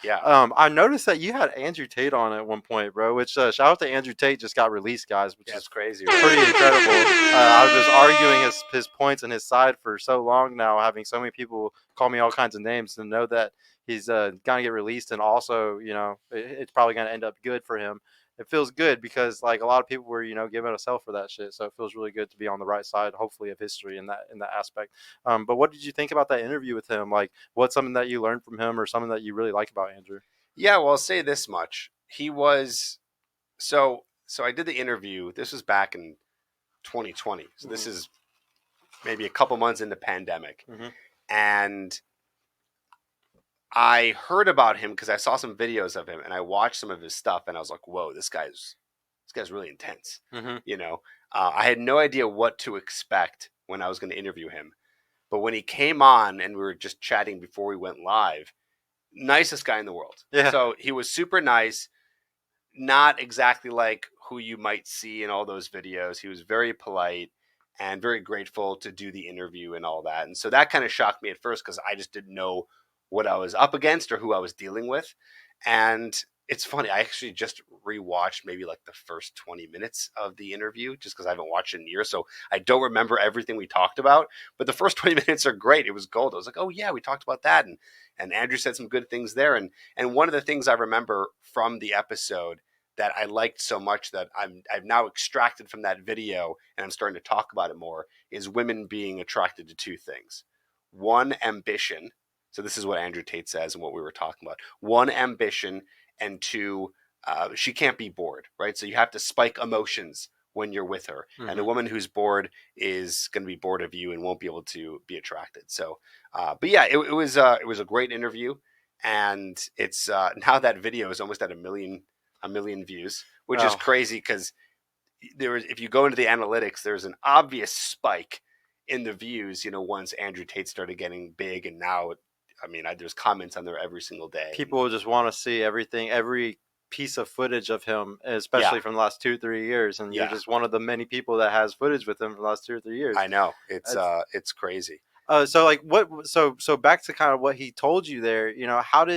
Yeah. I noticed that you had Andrew Tate on at one point, bro. Which shout out to Andrew Tate, just got released, guys, which Yeah, is it's crazy, pretty right? incredible. I was arguing his points and his side for so long now, having so many people call me all kinds of names, to know that he's gonna get released, and also, it's probably gonna end up good for him. It feels good because like a lot of people were, giving us hell for that shit. So it feels really good to be on the right side, hopefully, of history in that aspect. But what did you think about that interview with him? Like, what's something that you learned from him, or something that you really like about Andrew? Yeah, well, I'll say this much. He was so I did the interview. This was back in 2020. So this Mm-hmm. is maybe a couple months into pandemic. Mm-hmm. And I heard about him because I saw some videos of him and I watched some of his stuff and I was like, "Whoa, this guy's really intense." Mm-hmm. You know, I had no idea what to expect when I was going to interview him. But when he came on and we were just chatting before we went live, nicest guy in the world. Yeah. So he was super nice, not exactly like who you might see in all those videos. He was very polite and very grateful to do the interview and all that. And so that kind of shocked me at first because I just didn't know what I was up against or who I was dealing with. And it's funny, I actually just rewatched maybe like the first 20 minutes of the interview just because I haven't watched it in years. So I don't remember everything we talked about, but the first 20 minutes are great. It was gold. I was like, oh yeah, we talked about that. And Andrew said some good things there. And one of the things I remember from the episode that I liked so much that I've now extracted from that video and I'm starting to talk about it more is women being attracted to two things. One, ambition. So this is what Andrew Tate says and what we were talking about. One, ambition, and two, she can't be bored, right? So you have to spike emotions when you're with her. And a Mm-hmm. woman who's bored is going to be bored of you and won't be able to be attracted. So, but yeah, it was a great interview, and it's now that video is almost at a million views, which is Oh, crazy because if you go into the analytics, there's an obvious spike in the views. Once Andrew Tate started getting big, and now, I mean, there's comments on there every single day. And people just want to see everything, every piece of footage of him, yeah, especially from the last 2 3 years. And you're yeah, just one of the many people that has footage with him for the last 2 or 3 years. I know it's That's, it's crazy. so like what? So back to kind of what he told you there. How do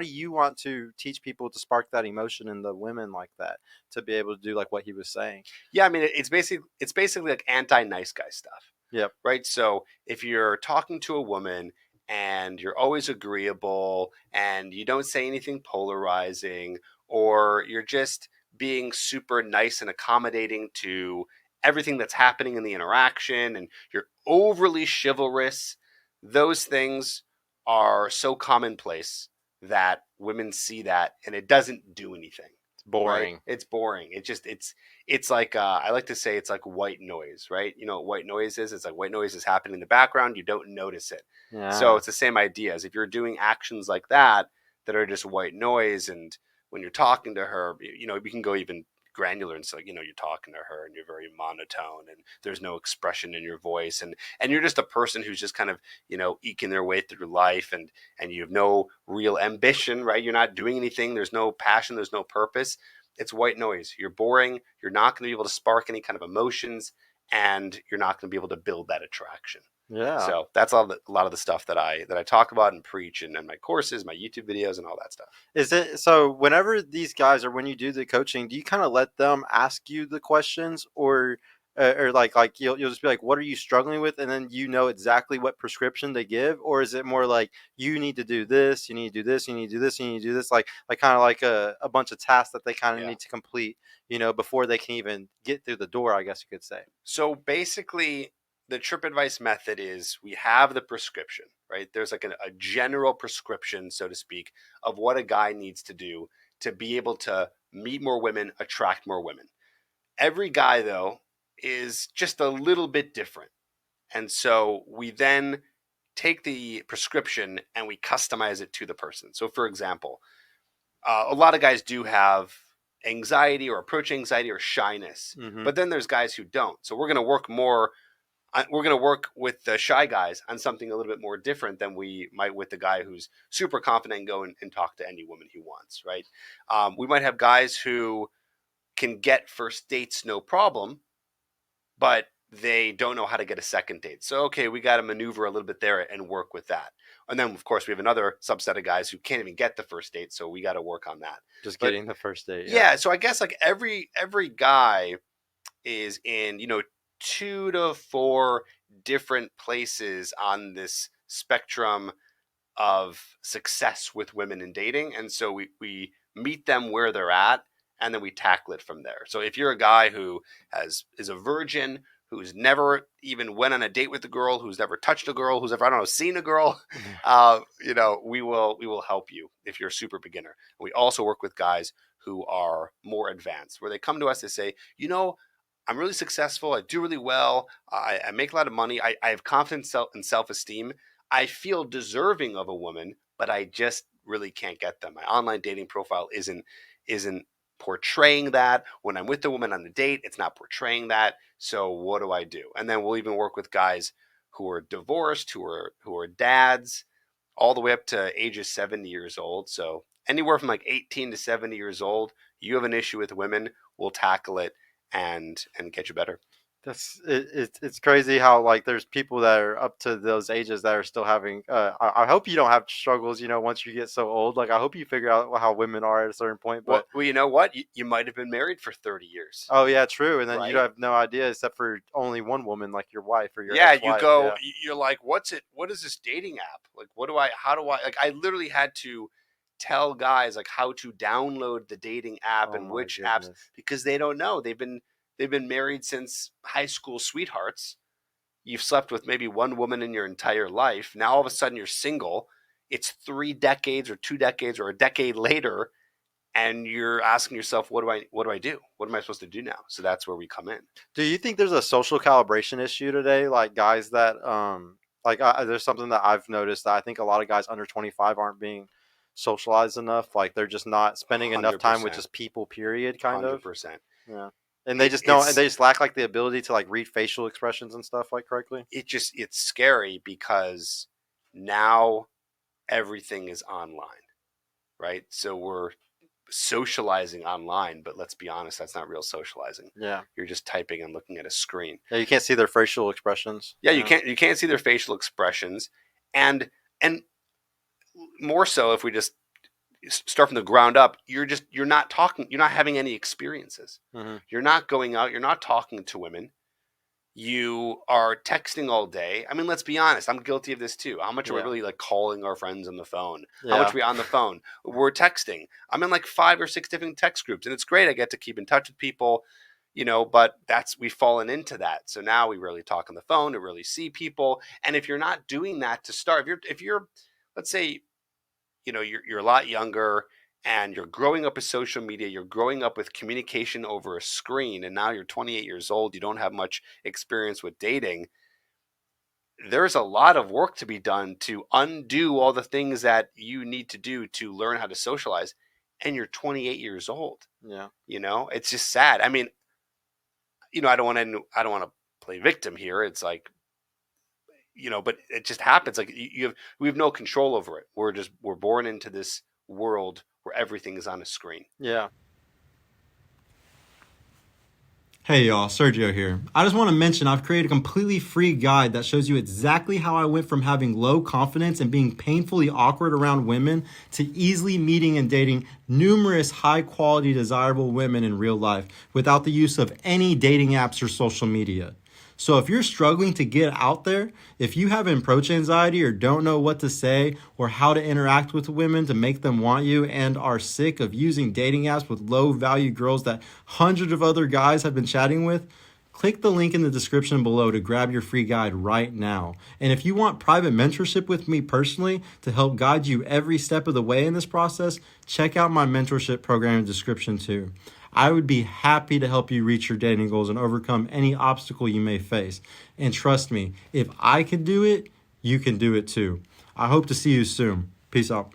you want to teach people to spark that emotion in the women like that, to be able to do like what he was saying? Yeah, I mean, it's basically like anti-nice guy stuff, Yep. right? So if you're talking to a woman and you're always agreeable and you don't say anything polarizing, or you're just being super nice and accommodating to everything that's happening in the interaction, and you're overly chivalrous, those things are so commonplace that women see that and it doesn't do anything, It's right? boring. It's boring. It's like, I like to say it's like white noise, right? You know what white noise is? It's like white noise is happening in the background. You don't notice it. So Yeah. it's the same idea as if you're doing actions like that are just white noise. And when you're talking to her, we can go even granular and say, you're talking to her and you're very monotone and there's no expression in your voice. And you're just a person who's just kind of, eking their way through life, and you have no real ambition, right? You're not doing anything. There's no passion. There's no purpose. It's white noise. You're boring. You're not going to be able to spark any kind of emotions, and you're not going to be able to build that attraction. Yeah. So that's a lot of the stuff that I talk about and preach, and my courses, my YouTube videos, and all that stuff. Is it so whenever these guys, or when you do the coaching, do you kind of let them ask you the questions, or like you'll just be like, what are you struggling with, and then exactly what prescription they give? Or is it more like, you need to do this, you need to do this, you need to do this, you need to do this, like kind of like a bunch of tasks that they kind of Yeah. need to complete, before they can even get through the door, I guess you could say. So basically, the Trip advice method is we have the prescription, right? There's like a general prescription, so to speak, of what a guy needs to do to be able to meet more women, attract more women. Every guy, though, is just a little bit different. And so we then take the prescription and we customize it to the person. So, for example, a lot of guys do have anxiety or approach anxiety or shyness, Mm-hmm. but then there's guys who don't. So we're going to work more. We're going to work with the shy guys on something a little bit more different than we might with the guy who's super confident and go and talk to any woman he wants, right? We might have guys who can get first dates no problem, but they don't know how to get a second date. So, okay, we got to maneuver a little bit there and work with that. And then, of course, we have another subset of guys who can't even get the first date. So we got to work on that. Just But getting the first date. Yeah. yeah, so I guess like every guy is in, 2 to 4 different places on this spectrum of success with women in dating. And so we meet them where they're at, and then we tackle it from there. So if you're a guy who is a virgin, who's never even went on a date with a girl, who's never touched a girl, who's ever, I don't know, seen a girl, we will help you if you're a super beginner. We also work with guys who are more advanced, where they come to us, they say, I'm really successful. I do really well. I make a lot of money. I have confidence and self-esteem. I feel deserving of a woman, but I just really can't get them. My online dating profile isn't portraying that. When I'm with the woman on the date, it's not portraying that. So what do I do? And then we'll even work with guys who are divorced, who are dads, all the way up to ages 70 years old. So anywhere from like 18 to 70 years old, you have an issue with women, we'll tackle it and get you better. It's crazy how like there's people that are up to those ages that are still having. I hope you don't have struggles. Once you get so old, like I hope you figure out how women are at a certain point. But well, you know what? You might have been married for 30 years. Oh yeah, true. And then right? You have no idea except for only one woman, like your wife or your ex-wife. You go. Yeah. You're like, what is this dating app? Like, how do I? Like, I literally had to tell guys like how to download the dating app and which apps, because they don't know. They've been married since high school sweethearts. You've slept with maybe one woman in your entire life. Now all of a sudden you're single. It's 3 decades or 2 decades or a decade later, and you're asking yourself, what do I do? What am I supposed to do now? So that's where we come in. Do you think there's a social calibration issue today? Like guys that there's something that I've noticed that I think a lot of guys under 25 aren't being socialized enough. Like they're just not spending 100%. Enough time with just people, period, kind 100%. Of. 100%. Yeah. And they just don't, and they just lack like the ability to like read facial expressions and stuff like correctly. It's scary because now everything is online, right? So we're socializing online, but let's be honest, that's not real socializing. Yeah. You're just typing and looking at a screen. Yeah, you can't see their facial expressions. Yeah, you can't see their facial expressions. And more so if we just start from the ground up, you're not talking, you're not having any experiences. Mm-hmm. You're not going out, you're not talking to women. You are texting all day. I mean, let's be honest, I'm guilty of this too. How much are we really like calling our friends on the phone? Yeah. How much are we on the phone? We're texting. I'm in like 5 or 6 different text groups, and it's great. I get to keep in touch with people, but we've fallen into that. So now we really talk on the phone to really see people. And if you're not doing that to start, if you're let's say, you're a lot younger and you're growing up with social media, you're growing up with communication over a screen, and now you're 28 years old, you don't have much experience with dating, there's a lot of work to be done to undo all the things that you need to do to learn how to socialize, and you're 28 years old. Yeah. It's just sad. I mean, I don't want to play victim here. It's like, but it just happens. Like we have no control over it. We're born into this world where everything is on a screen. Yeah. Hey y'all, Sergio here. I just want to mention I've created a completely free guide that shows you exactly how I went from having low confidence and being painfully awkward around women to easily meeting and dating numerous high quality desirable women in real life without the use of any dating apps or social media. So if you're struggling to get out there, if you have approach anxiety or don't know what to say or how to interact with women to make them want you, and are sick of using dating apps with low value girls that hundreds of other guys have been chatting with, click the link in the description below to grab your free guide right now. And if you want private mentorship with me personally to help guide you every step of the way in this process, check out my mentorship program in the description too. I would be happy to help you reach your dating goals and overcome any obstacle you may face. And trust me, if I can do it, you can do it too. I hope to see you soon. Peace out.